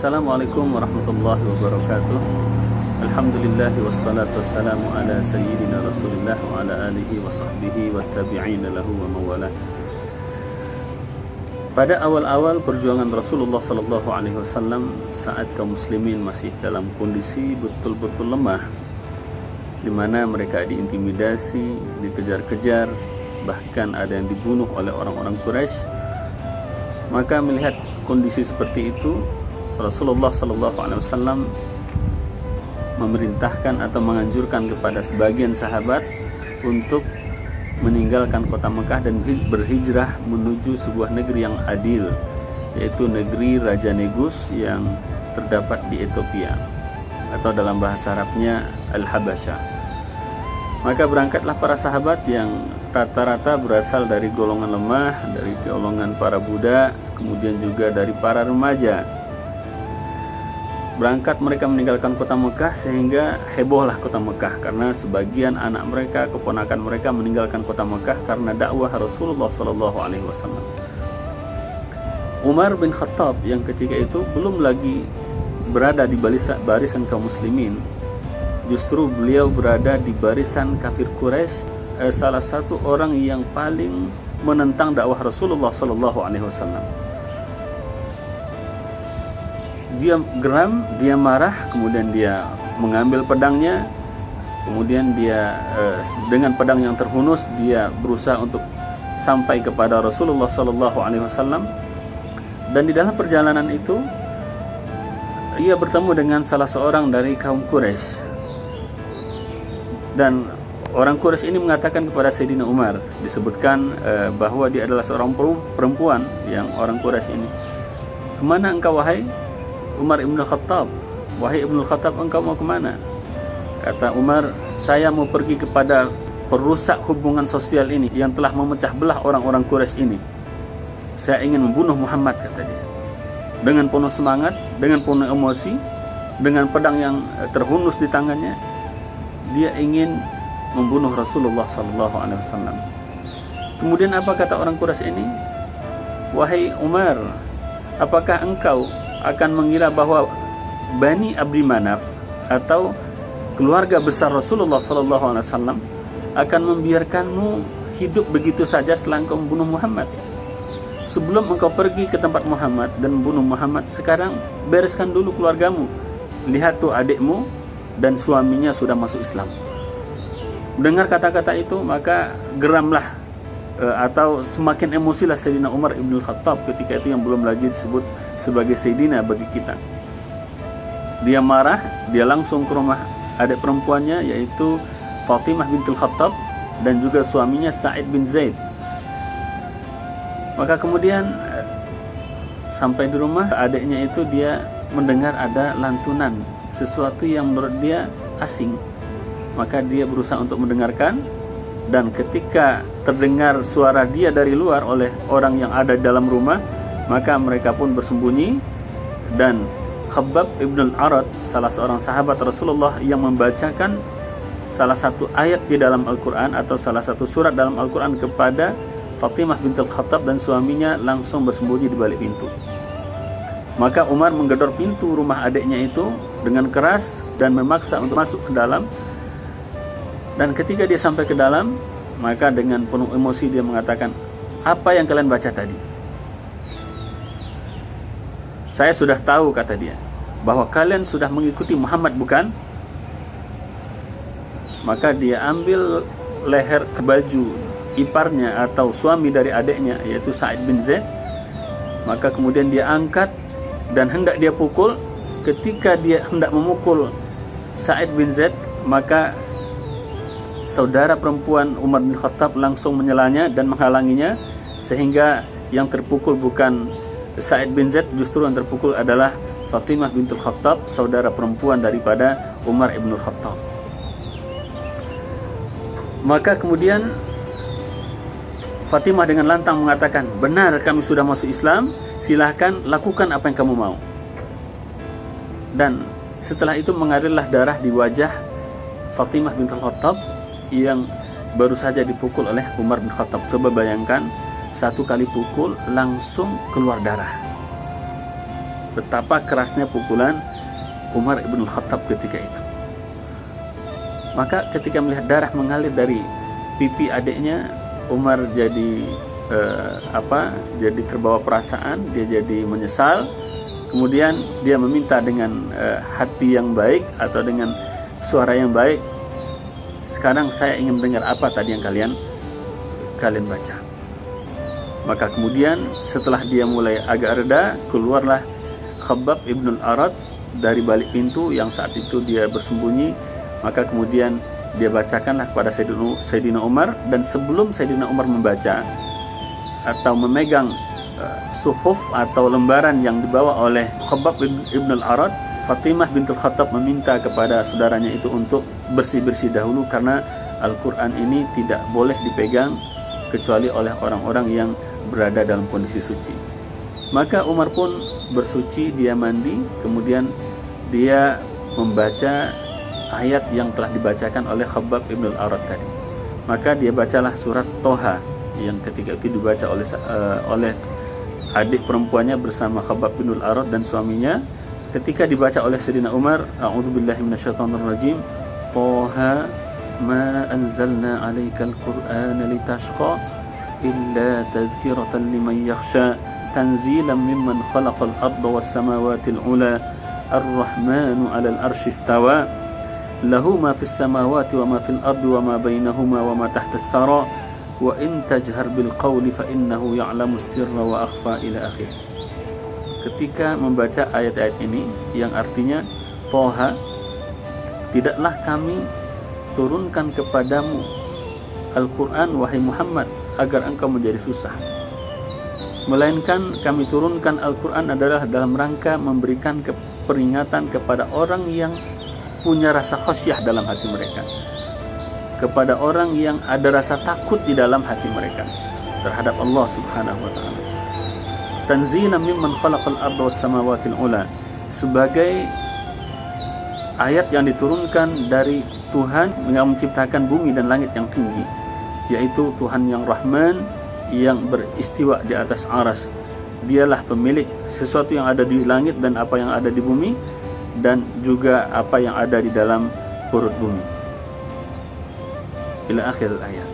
Assalamualaikum warahmatullahi wabarakatuh. Alhamdulillah wassalatu wassalamu ala sayyidina Rasulillah wa ala alihi wa sahbihi wa tabi'ina lahu wa mawalah. Pada awal-awal perjuangan Rasulullah sallallahu alaihi wasallam, saat kaum muslimin masih dalam kondisi betul-betul lemah, di mana mereka diintimidasi, dikejar-kejar, bahkan ada yang dibunuh oleh orang-orang Quraisy, maka melihat kondisi seperti itu, Rasulullah SAW memerintahkan atau menganjurkan kepada sebagian sahabat untuk meninggalkan kota Mekah dan berhijrah menuju sebuah negeri yang adil, yaitu negeri Raja Negus yang terdapat di Ethiopia, atau dalam bahasa Arabnya Al-Habasyah. Maka berangkatlah para sahabat yang rata-rata berasal dari golongan lemah, dari golongan para budak, kemudian juga dari para remaja. Berangkat mereka meninggalkan kota Mekah, sehingga hebohlah kota Mekah karena sebagian anak mereka, keponakan mereka meninggalkan kota Mekah karena dakwah Rasulullah SAW. Umar bin Khattab yang ketika itu belum lagi berada di barisan kaum muslimin, justru beliau berada di barisan kafir Quraisy, salah satu orang yang paling menentang dakwah Rasulullah SAW. Dia geram, dia marah, kemudian dia mengambil pedangnya, kemudian dia dengan pedang yang terhunus dia berusaha untuk sampai kepada Rasulullah SAW. Dan di dalam perjalanan itu ia bertemu dengan salah seorang dari kaum Quraisy, dan orang Quraisy ini mengatakan kepada Sayyidina Umar, disebutkan bahwa dia adalah seorang perempuan yang orang Quraisy ini, "Kemana engkau wahai Umar ibn Khattab? Wahai ibn Khattab, engkau mau kemana?" Kata Umar, "Saya mau pergi kepada perusak hubungan sosial ini yang telah memecah belah orang-orang Quraisy ini. Saya ingin membunuh Muhammad," kata dia. Dengan penuh semangat, dengan penuh emosi, dengan pedang yang terhunus di tangannya, dia ingin membunuh Rasulullah SAW. Kemudian apa kata orang Quraisy ini? "Wahai Umar, apakah engkau akan mengira bahwa Bani Abdi Manaf atau keluarga besar Rasulullah SAW akan membiarkanmu hidup begitu saja setelah engkau membunuh Muhammad? Sebelum engkau pergi ke tempat Muhammad dan membunuh Muhammad, sekarang bereskan dulu keluargamu. Lihat tuh adikmu dan suaminya sudah masuk Islam." Dengar kata-kata itu, maka geramlah atau semakin emosilah Sayyidina Umar ibn Khattab ketika itu, yang belum lagi disebut sebagai Sayyidina bagi kita. Dia marah, dia langsung ke rumah adik perempuannya, yaitu Fatimah bintul Khattab, dan juga suaminya Sa'id bin Zaid. Maka kemudian sampai di rumah adiknya itu, dia mendengar ada lantunan sesuatu yang menurut dia asing. Maka dia berusaha untuk mendengarkan, dan ketika terdengar suara dia dari luar oleh orang yang ada dalam rumah, maka mereka pun bersembunyi. Dan Khabbab ibn al-Arad, salah seorang sahabat Rasulullah, yang membacakan salah satu ayat di dalam Al-Quran atau salah satu surat dalam Al-Quran kepada Fatimah bintul Khattab dan suaminya, langsung bersembunyi di balik pintu. Maka Umar menggedor pintu rumah adiknya itu dengan keras dan memaksa untuk masuk ke dalam. Dan ketika dia sampai ke dalam, maka dengan penuh emosi dia mengatakan, "Apa yang kalian baca tadi?" "Saya sudah tahu," kata dia, "bahwa kalian sudah mengikuti Muhammad, bukan?" Maka dia ambil leher ke baju iparnya atau suami dari adiknya, yaitu Sa'id bin Zaid. Maka kemudian dia angkat dan hendak dia pukul. Ketika dia hendak memukul Sa'id bin Zaid, maka saudara perempuan Umar bin Khattab langsung menyelanya dan menghalanginya, sehingga yang terpukul bukan Sa'id bin Zaid, justru yang terpukul adalah Fatimah bintul Khattab, saudara perempuan daripada Umar ibn Khattab. Maka kemudian Fatimah dengan lantang mengatakan, "Benar, kami sudah masuk Islam, silahkan lakukan apa yang kamu mau." Dan setelah itu mengalirlah darah di wajah Fatimah bintul Khattab yang baru saja dipukul oleh Umar bin Khattab. Coba bayangkan, satu kali pukul langsung keluar darah. betapa kerasnya pukulan Umar ibn Khattab ketika itu. Maka ketika melihat darah mengalir dari pipi adiknya, Umar jadi jadi terbawa perasaan, dia jadi menyesal. Kemudian dia meminta dengan hati yang baik atau dengan suara yang baik, sekarang saya ingin mendengar apa tadi yang kalian baca. Maka kemudian setelah dia mulai agak reda, keluarlah Khabbab ibn al-Arad dari balik pintu yang saat itu dia bersembunyi. Maka kemudian dia bacakanlah kepada Sayyidina Umar, dan sebelum Sayyidina Umar membaca atau memegang suhuf atau lembaran yang dibawa oleh Khabbab ibn al-Arad, Fatimah bintul Khattab meminta kepada saudaranya itu untuk bersih-bersih dahulu, karena Al-Quran ini tidak boleh dipegang kecuali oleh orang-orang yang berada dalam kondisi suci. Maka Umar pun bersuci, dia mandi, kemudian dia membaca ayat yang telah dibacakan oleh Khabbab ibn al-Arad tadi. Maka dia bacalah surat Toha yang ketika itu dibaca oleh adik perempuannya bersama Khabbab bin al-Arad dan suaminya. Ketika dibaca oleh Sayyidina Umar, a'udzubillahi minasyaitonirrajim, Toha ma anzalna 'alaikal qur'ana litashqa illa tadhkiratan liman yakhsha tanzilan mimman khalaqal arda was samawati al-'ula ar-rahmanu 'alal arsy istawa lahu ma fis samawati wa ma fil ardi wa ma bainahuma wa ma tahta as-sara wa in tajhar bil qawli fa innahu ya'lamus sirra wa akhfa ila akhir. Ketika membaca ayat-ayat ini yang artinya Toha, tidaklah kami turunkan kepadamu Al-Quran wahai Muhammad agar engkau menjadi susah, melainkan kami turunkan Al-Quran adalah dalam rangka memberikan peringatan kepada orang yang punya rasa khasyah dalam hati mereka, kepada orang yang ada rasa takut di dalam hati mereka terhadap Allah Subhanahu wa taala. Tanzilan mimman khalaqal arda was samawati al-ula, sebagai ayat yang diturunkan dari Tuhan yang menciptakan bumi dan langit yang tinggi, yaitu Tuhan yang Rahman yang beristiwa di atas aras. Dialah pemilik sesuatu yang ada di langit dan apa yang ada di bumi, dan juga apa yang ada di dalam perut bumi. Ila akhir ayat.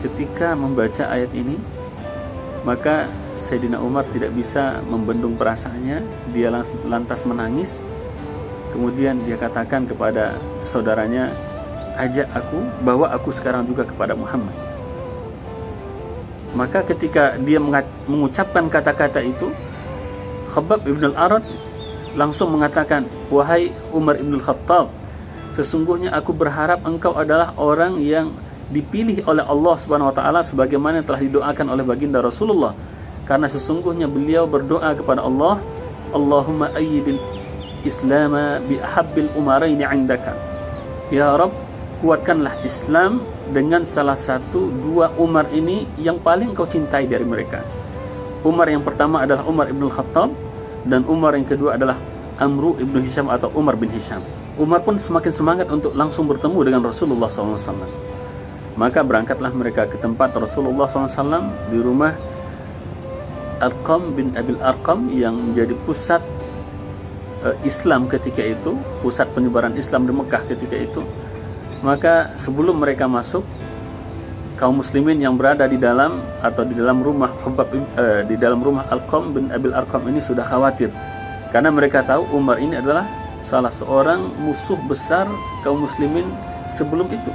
Ketika membaca ayat ini, maka Sayyidina Umar tidak bisa membendung perasaannya. Dia lantas menangis. Kemudian dia katakan kepada saudaranya, ajak aku, bawa aku sekarang juga kepada Muhammad. Maka ketika dia mengucapkan kata-kata itu, Khabbab ibn al-Arad langsung mengatakan, wahai Umar ibn al-Khattab, sesungguhnya aku berharap engkau adalah orang yang dipilih oleh Allah Subhanahu wa taala sebagaimana telah didoakan oleh baginda Rasulullah, karena sesungguhnya beliau berdoa kepada Allah, Allahumma ayyidil Islama bi ahabbil umaraini 'indaka. Ya Rabb, kuatkanlah Islam dengan salah satu dua Umar ini yang paling kau cintai dari mereka. Umar yang pertama adalah Umar ibn Khattab, dan Umar yang kedua adalah Amru ibn Hisham atau Umar bin Hisham. Umar pun semakin semangat untuk langsung bertemu dengan Rasulullah SAW. Maka berangkatlah mereka ke tempat Rasulullah SAW di rumah Arqam bin Abil Arqam yang menjadi pusat Islam ketika itu, pusat penyebaran Islam di Mekah ketika itu. Maka sebelum mereka masuk, kaum muslimin yang berada di dalam atau di dalam rumah di dalam rumah Arqam bin Abil Arqam ini sudah khawatir, karena mereka tahu Umar ini adalah salah seorang musuh besar kaum muslimin sebelum itu.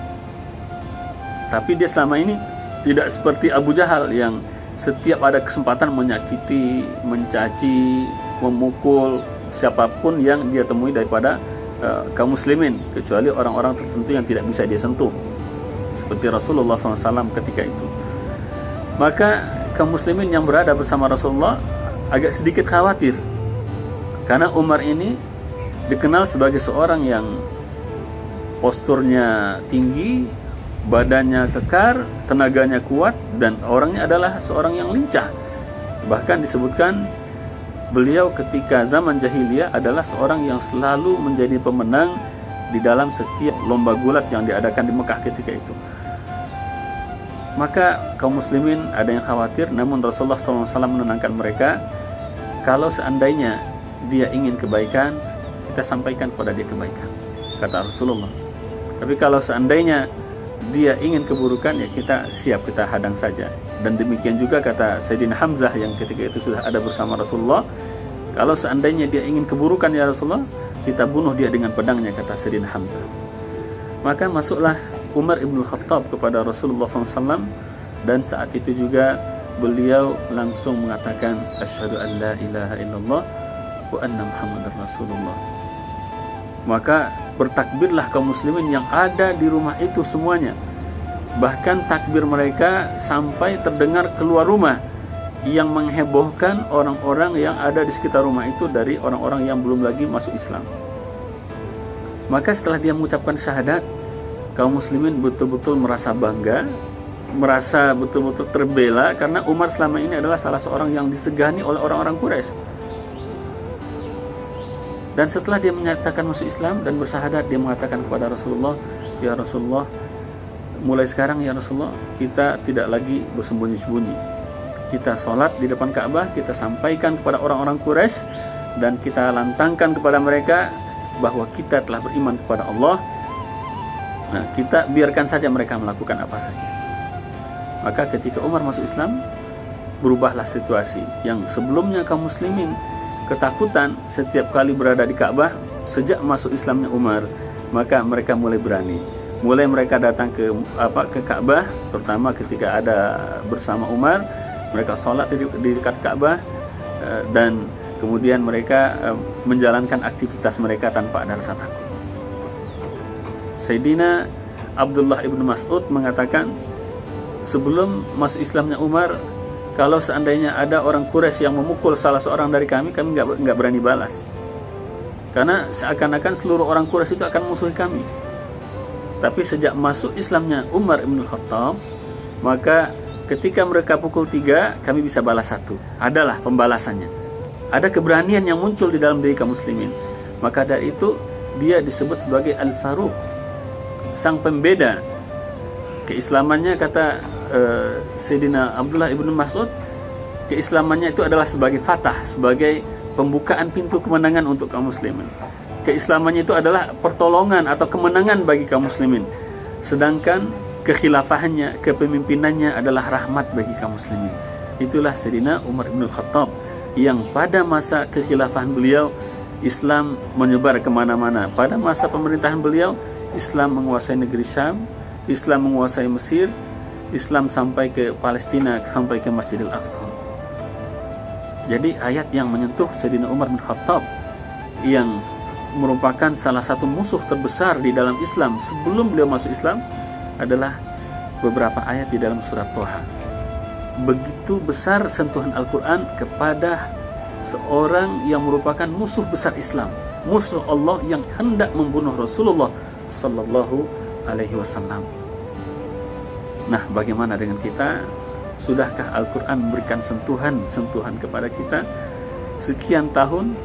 Tapi dia selama ini tidak seperti Abu Jahal yang setiap ada kesempatan menyakiti, mencaci, memukul siapapun yang dia temui daripada kaum muslimin, kecuali orang-orang tertentu yang tidak bisa dia sentuh, seperti Rasulullah SAW ketika itu. Maka kaum muslimin yang berada bersama Rasulullah agak sedikit khawatir, karena Umar ini dikenal sebagai seorang yang posturnya tinggi, badannya kekar, tenaganya kuat, dan orangnya adalah seorang yang lincah. Bahkan disebutkan beliau ketika zaman jahiliyah adalah seorang yang selalu menjadi pemenang di dalam setiap lomba gulat yang diadakan di Mekah ketika itu. Maka kaum muslimin ada yang khawatir, namun Rasulullah SAW menenangkan mereka, kalau seandainya dia ingin kebaikan, kita sampaikan kepada dia kebaikan, kata Rasulullah. Tapi kalau seandainya dia ingin keburukan, ya kita siap, kita hadang saja. Dan demikian juga kata Sayyidina Hamzah yang ketika itu sudah ada bersama Rasulullah, kalau seandainya dia ingin keburukan ya Rasulullah, kita bunuh dia dengan pedangnya, kata Sayyidina Hamzah. Maka masuklah Umar ibn Khattab kepada Rasulullah SAW, dan saat itu juga beliau langsung mengatakan asyhadu an la ilaha illallah wa anna muhammadar rasulullah. Maka bertakbirlah kaum muslimin yang ada di rumah itu semuanya. Bahkan takbir mereka sampai terdengar keluar rumah, yang menghebohkan orang-orang yang ada di sekitar rumah itu dari orang-orang yang belum lagi masuk Islam. Maka setelah dia mengucapkan syahadat, kaum muslimin betul-betul merasa bangga, merasa betul-betul terbela, karena Umar selama ini adalah salah seorang yang disegani oleh orang-orang Quraisy. Dan setelah dia menyatakan masuk Islam dan bersyahadat, dia mengatakan kepada Rasulullah, ya Rasulullah, mulai sekarang ya Rasulullah, kita tidak lagi bersembunyi-sembunyi. Kita sholat di depan Ka'bah, kita sampaikan kepada orang-orang Quraisy, dan kita lantangkan kepada mereka bahwa kita telah beriman kepada Allah. Nah, kita biarkan saja mereka melakukan apa saja. Maka ketika Umar masuk Islam, berubahlah situasi yang sebelumnya kaum muslimin ketakutan setiap kali berada di Ka'bah. Sejak masuk Islamnya Umar, maka mereka mulai berani. Mulai mereka datang ke Ka'bah, terutama ketika ada bersama Umar, mereka sholat di dekat Ka'bah, dan kemudian mereka menjalankan aktivitas mereka tanpa ada rasa takut. Sayyidina Abdullah ibn Mas'ud mengatakan, sebelum masuk Islamnya Umar, kalau seandainya ada orang Quraisy yang memukul salah seorang dari kami nggak berani balas, karena seakan-akan seluruh orang Quraisy itu akan musuhi kami. Tapi sejak masuk Islamnya Umar ibn Khattab, maka ketika mereka pukul 3, kami bisa balas 1. Adalah pembalasannya. Ada keberanian yang muncul di dalam diri kaum muslimin. Maka dari itu dia disebut sebagai Al-Faruq, sang pembeda. Keislamannya, kata Sayyidina Abdullah ibn Mas'ud, keislamannya itu adalah sebagai fatah, sebagai pembukaan pintu kemenangan untuk kaum muslimin. Keislamannya itu adalah pertolongan atau kemenangan bagi kaum muslimin. Sedangkan kekhilafahannya, kepemimpinannya adalah rahmat bagi kaum muslimin. Itulah Sayyidina Umar ibn Khattab, yang pada masa kekhilafahan beliau, Islam menyebar kemana-mana. Pada masa pemerintahan beliau, Islam menguasai negeri Syam, Islam menguasai Mesir, Islam sampai ke Palestina, sampai ke Masjidil Aqsa. Jadi ayat yang menyentuh Sayyidina Umar bin Khattab, yang merupakan salah satu musuh terbesar di dalam Islam sebelum beliau masuk Islam, adalah beberapa ayat di dalam surat Thaha. Begitu besar sentuhan Al-Quran kepada seorang yang merupakan musuh besar Islam, musuh Allah yang hendak membunuh Rasulullah Sallallahu Alaihi Wasallam. Nah, bagaimana dengan kita? Sudahkah Al-Quran memberikan sentuhan kepada kita? Sekian tahun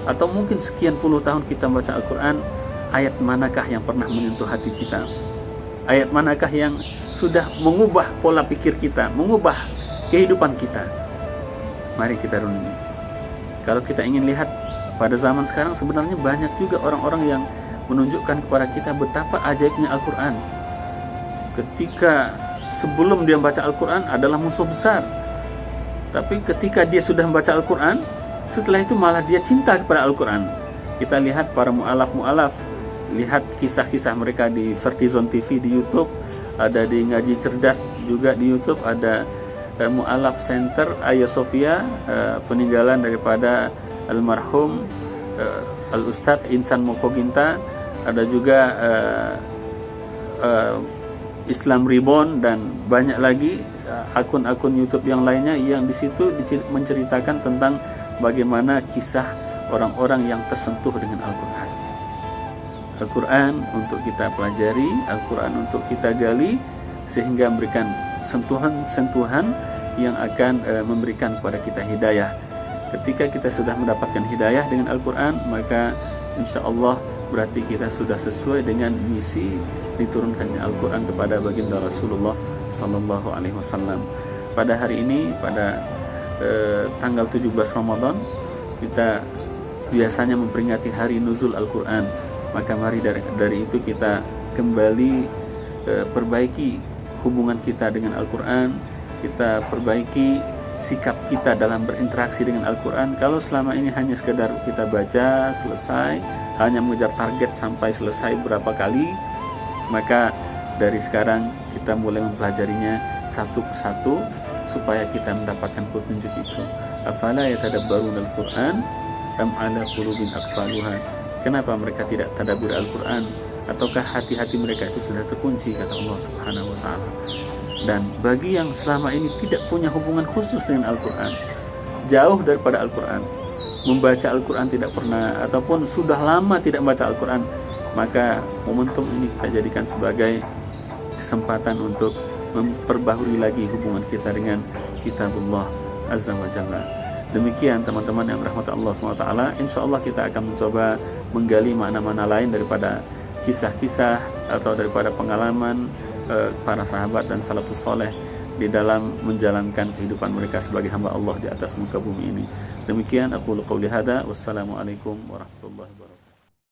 atau mungkin sekian puluh tahun kita membaca Al-Quran, ayat manakah yang pernah menyentuh hati kita? Ayat manakah yang sudah mengubah pola pikir kita, mengubah kehidupan kita? Mari kita renungi. Kalau kita ingin lihat pada zaman sekarang, sebenarnya banyak juga orang-orang yang menunjukkan kepada kita betapa ajaibnya Al-Quran. Ketika sebelum dia membaca Al-Quran adalah musuh besar, tapi ketika dia sudah membaca Al-Quran, setelah itu malah dia cinta kepada Al-Quran. Kita lihat para mu'alaf, lihat kisah-kisah mereka di Vertizon TV di YouTube, ada di Ngaji Cerdas juga di YouTube, ada Mu'alaf Center Ayah Sofia, peninggalan daripada almarhum Al-Ustadz Insan Mokoginta, ada juga Islam Reborn, dan banyak lagi akun-akun YouTube yang lainnya yang di situ menceritakan tentang bagaimana kisah orang-orang yang tersentuh dengan Al-Quran. Al-Quran untuk kita pelajari, Al-Quran untuk kita gali, sehingga memberikan sentuhan-sentuhan yang akan memberikan kepada kita hidayah. Ketika kita sudah mendapatkan hidayah dengan Al-Quran, maka insya Allah berarti kita sudah sesuai dengan misi diturunkannya Al-Quran kepada baginda Rasulullah Sallallahu Alaihi Wasallam. Pada hari ini, pada tanggal 17 Ramadan, kita biasanya memperingati hari nuzul Al-Quran. Maka mari dari itu kita kembali perbaiki hubungan kita dengan Al-Quran, kita perbaiki sikap kita dalam berinteraksi dengan Al-Quran. Kalau selama ini hanya sekedar kita baca selesai, hanya mengejar target sampai selesai berapa kali, maka dari sekarang kita mulai mempelajarinya satu persatu supaya kita mendapatkan petunjuk itu. Afala yatadabbaruna al-Quran am ala qulubin aqfaluha. Kenapa mereka tidak tadabbur Al-Quran? Ataukah hati-hati mereka itu sudah terkunci, kata Allah Subhanahu wa taala. Dan bagi yang selama ini tidak punya hubungan khusus dengan Al-Quran, jauh daripada Al-Quran, membaca Al-Quran tidak pernah, ataupun sudah lama tidak membaca Al-Quran, maka momentum ini kita jadikan sebagai kesempatan untuk memperbaharui lagi hubungan kita dengan Kitabullah Azza wa Jalla. Demikian teman-teman yang berahmat Allah SWT. Insya Allah kita akan mencoba menggali makna-makna lain daripada kisah-kisah atau daripada pengalaman para sahabat dan salafus soleh di dalam menjalankan kehidupan mereka sebagai hamba Allah di atas muka bumi ini. Demikian aku qouli hada. Wassalamualaikum warahmatullahi wabarakatuh.